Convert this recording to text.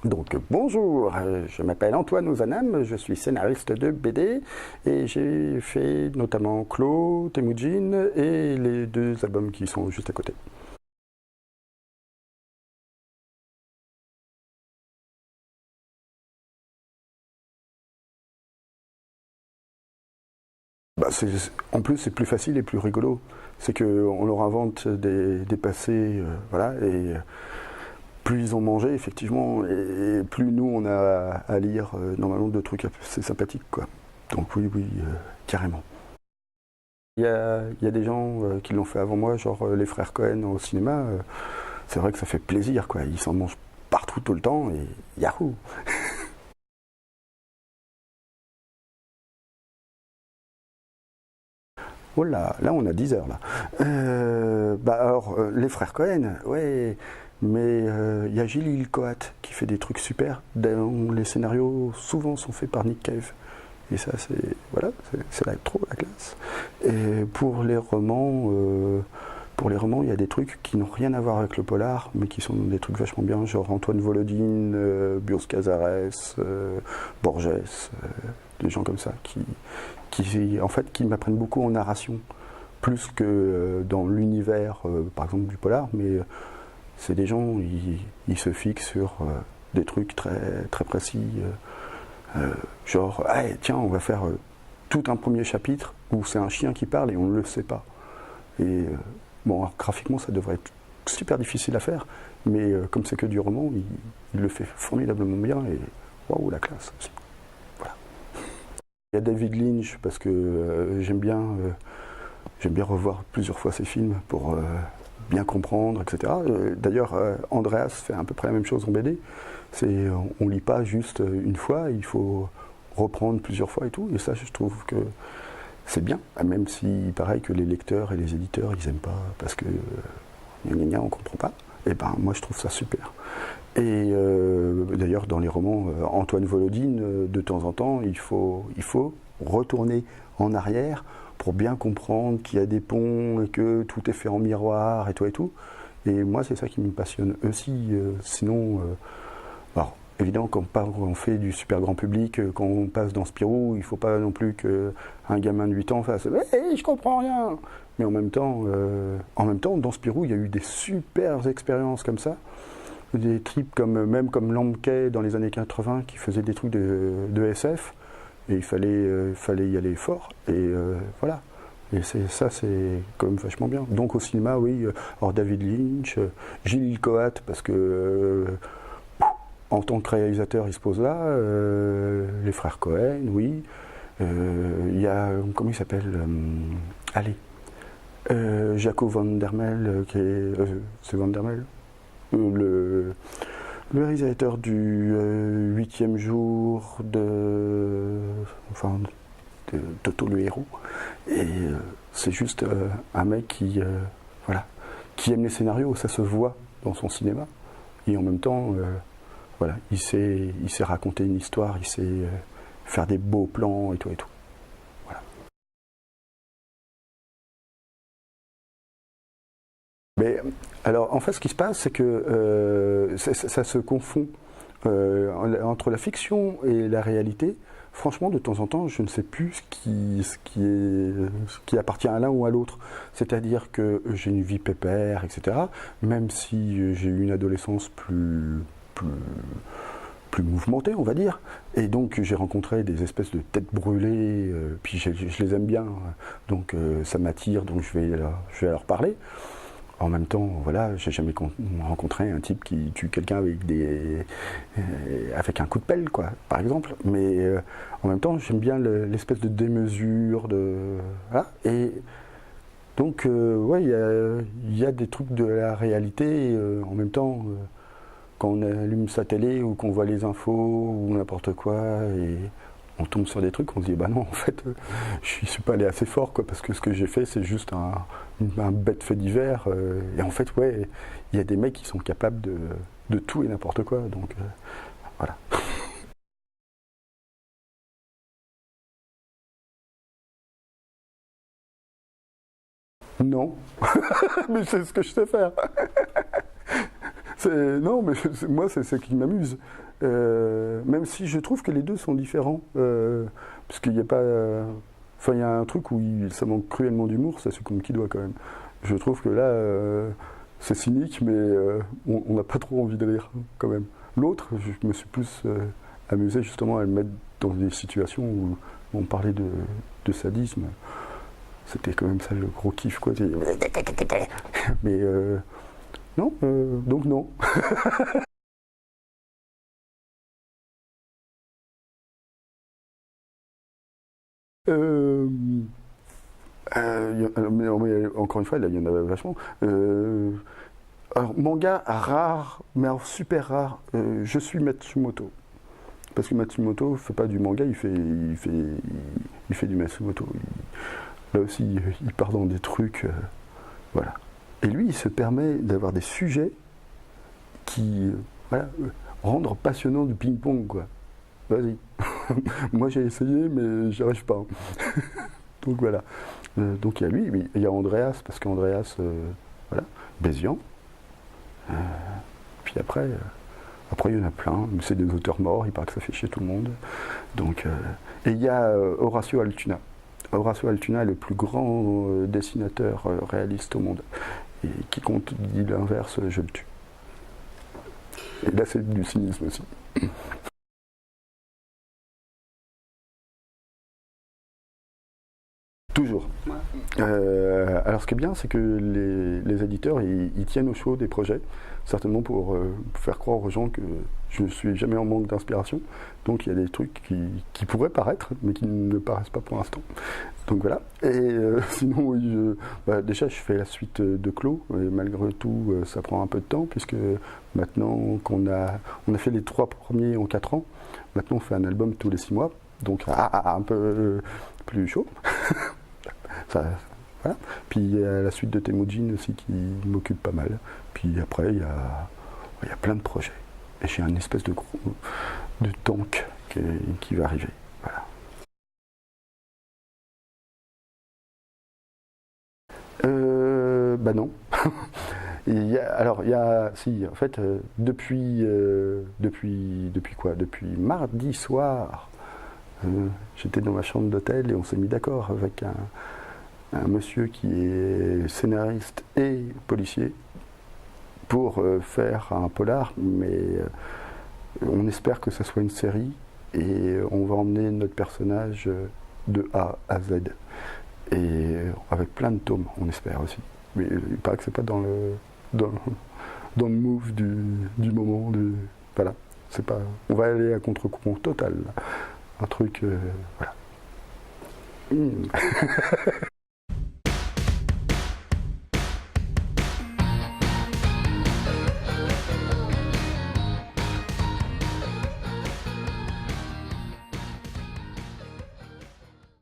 Donc bonjour, je m'appelle Antoine Ozanam, je suis scénariste de BD et j'ai fait notamment Clos, Temujin et les deux albums qui sont juste à côté. En plus c'est plus facile et plus rigolo, c'est qu'on leur invente des passés, voilà, et plus ils ont mangé effectivement, et plus nous on a à lire normalement de trucs assez sympathiques quoi. Donc oui, carrément. Il y a des gens qui l'ont fait avant moi, genre les frères Cohen au cinéma. C'est vrai que ça fait plaisir, quoi. Ils s'en mangent partout tout le temps et yahoo! Oh là on a 10 heures là. Les frères Cohen, ouais, mais il y a Gilles Coat qui fait des trucs super, dont les scénarios souvent sont faits par Nick Cave. Et ça, c'est trop la classe. Et pour les romans, il y a des trucs qui n'ont rien à voir avec le polar, mais qui sont des trucs vachement bien, genre Antoine Volodine, Bios Casares, Borges, des gens comme ça, en fait, qui m'apprennent beaucoup en narration, plus que dans l'univers, par exemple, du polar, mais c'est des gens, ils se fixent sur des trucs très, très précis. Genre, hey, tiens, on va faire tout un premier chapitre où c'est un chien qui parle et on ne le sait pas. Et bon, alors, graphiquement, ça devrait être super difficile à faire, mais comme c'est que du roman, il le fait formidablement bien et waouh, la classe aussi. Voilà. Il y a David Lynch parce que j'aime bien revoir plusieurs fois ses films pour bien comprendre, etc. D'ailleurs, Andreas fait à peu près la même chose en BD. On lit pas juste une fois, il faut reprendre plusieurs fois et tout. Et ça, je trouve que c'est bien, même si pareil que les lecteurs et les éditeurs, ils aiment pas parce que on comprend pas. Et ben moi, je trouve ça super. Et d'ailleurs, dans les romans, Antoine Volodine, de temps en temps, il faut retourner en arrière pour bien comprendre qu'il y a des ponts et que tout est fait en miroir et tout et tout. Et moi, c'est ça qui me passionne aussi. Sinon, alors, évidemment, quand on fait du super grand public, quand on passe dans Spirou, il ne faut pas non plus qu'un gamin de 8 ans fasse hey, je comprends rien. Mais en même temps, dans Spirou, il y a eu des super expériences comme ça. Des trips même comme Lamquet dans les années 80 qui faisait des trucs de SF. Et il fallait y aller fort. Et voilà. Et c'est quand même vachement bien. Donc au cinéma, oui, alors David Lynch, Gilles Coat, parce que en tant que réalisateur, il se pose là. Les frères Cohen, oui. Il y a, comment il s'appelle allez. Jaco van der Mel, c'est van der Mel le réalisateur du 8e jour de Toto le héros. Et c'est juste un mec voilà, qui aime les scénarios, ça se voit dans son cinéma. Et en même temps, voilà, il sait raconter une histoire, il sait faire des beaux plans et tout et tout. Voilà. Mais alors, en fait, ce qui se passe, c'est que ça se confond entre la fiction et la réalité. Franchement, de temps en temps, je ne sais plus ce qui appartient à l'un ou à l'autre. C'est-à-dire que j'ai une vie pépère, etc. Même si j'ai eu une adolescence plus mouvementée, on va dire. Et donc, j'ai rencontré des espèces de têtes brûlées, puis je les aime bien. Donc, ça m'attire, donc je vais leur parler. En même temps, voilà, j'ai jamais rencontré un type qui tue quelqu'un avec un coup de pelle, quoi, par exemple. Mais en même temps, j'aime bien l'espèce de démesure, voilà. Et donc, ouais, il y a des trucs de la réalité. En même temps, quand on allume sa télé ou qu'on voit les infos ou n'importe quoi, et on tombe sur des trucs, on se dit bah non, en fait, je suis pas allé assez fort, quoi, parce que ce que j'ai fait, c'est juste un bête fait divers. Et en fait, ouais, il y a des mecs qui sont capables de tout et n'importe quoi. Donc, voilà. Non, mais c'est ce que je sais faire. Non, mais moi, c'est ce qui m'amuse. Même si je trouve que les deux sont différents. Parce qu'il n'y a pas. Enfin, il y a un truc où ça manque cruellement d'humour, ça c'est comme qui doit quand même. Je trouve que là, c'est cynique, mais on n'a pas trop envie de rire quand même. L'autre, je me suis plus amusé justement à le mettre dans des situations où on parlait de sadisme. C'était quand même ça le gros kiff, quoi. Mais non, donc non. Euh, mais encore une fois, là, il y en a vachement. Alors, manga rare, mais alors super rare, je suis Matsumoto. Parce que Matsumoto fait pas du manga, il fait du Matsumoto. Là aussi, il part dans des trucs. Voilà. Et lui, il se permet d'avoir des sujets qui voilà, rendent passionnant du ping-pong, quoi. Vas-y. Moi, j'ai essayé, mais j'y arrive pas. Donc voilà. Donc il y a lui, il y a Andreas, parce qu'Andreas, voilà, Bézian. Puis après, il y en a plein, mais c'est des auteurs morts, il paraît que ça fait chier tout le monde. Donc, et il y a Horacio Altuna. Horacio Altuna est le plus grand dessinateur réaliste au monde. Et quiconque dit l'inverse, je le tue. Et là, c'est du cynisme aussi. Toujours. Alors ce qui est bien, c'est que les éditeurs, ils tiennent au chaud des projets, certainement pour faire croire aux gens que je ne suis jamais en manque d'inspiration. Donc il y a des trucs qui pourraient paraître, mais qui ne paraissent pas pour l'instant. Donc voilà. Et sinon, oui, déjà, je fais la suite de Clos, et malgré tout, ça prend un peu de temps, puisque maintenant on a fait les 3 premiers en 4 ans, maintenant on fait un album tous les 6 mois, donc un peu plus chaud. Ça, voilà. Puis il y a la suite de Temujin aussi qui m'occupe pas mal. Puis après, il y a plein de projets. Et j'ai un espèce de tank qui va arriver. Voilà. Bah non. Alors, il y a. Si, en fait, depuis quoi? Depuis mardi soir, j'étais dans ma chambre d'hôtel et on s'est mis d'accord avec un monsieur qui est scénariste et policier pour faire un polar, mais on espère que ça soit une série et on va emmener notre personnage de A à Z. Et avec plein de tomes, on espère aussi. Mais il paraît que c'est pas dans le move du moment. Voilà. C'est pas, on va aller à contre-courant total. Là. Un truc. Voilà.